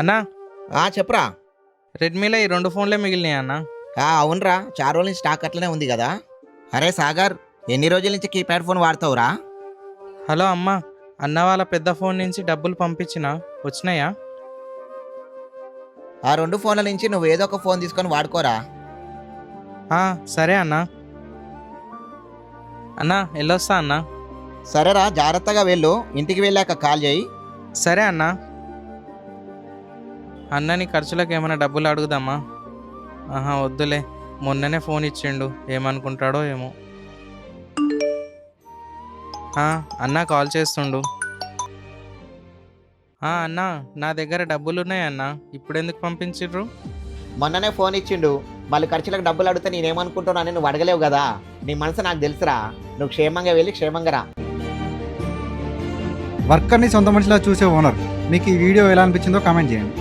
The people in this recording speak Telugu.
అన్నా చెప్పురా. రెడ్మీలో ఈ 2 ఫోన్లే మిగిలినాయి అన్న. అవునరా, చాలా రోజుల నుంచి స్టాక్ అట్లనే ఉంది కదా. అరే సాగర్, ఎన్ని రోజుల నుంచి కీప్యాడ్ ఫోన్ వాడతావురా? హలో అమ్మా, అన్న వాళ్ళ పెద్ద ఫోన్ నుంచి డబ్బులు పంపించిన వచ్చినాయా? ఆ 2 ఫోన్ల నుంచి నువ్వు ఏదో ఒక ఫోన్ తీసుకొని వాడుకోరా. సరే అన్నా. అన్నా వెళ్ళొస్తా అన్నా. సరేరా, జాగ్రత్తగా వెళ్ళు. ఇంటికి వెళ్ళాక కాల్ చేయి. సరే అన్నా. అన్నని ఖర్చులకు ఏమైనా డబ్బులు అడుగుదామా? వద్దులే, మొన్ననే ఫోన్ ఇచ్చిండు, ఏమనుకుంటాడో ఏమో. అన్నా కాల్ చేస్తుండు. అన్నా, నా దగ్గర డబ్బులున్నాయి అన్నా, ఇప్పుడెందుకు పంపించిర్రు? మొన్ననే ఫోన్ ఇచ్చిండు, మళ్ళీ ఖర్చులకు డబ్బులు అడిగితే నేనేమనుకుంటున్నాను, నువ్వు అడగలేవు కదా. నీ మనసు నాకు తెలుసురా. నువ్వు క్షేమంగా వెళ్ళి క్షేమంగా రా. వర్కర్ని సొంత మనిషిలా చూసే ఓనర్. మీకు ఈ వీడియో ఎలా అనిపించిందో కామెంట్ చేయండి.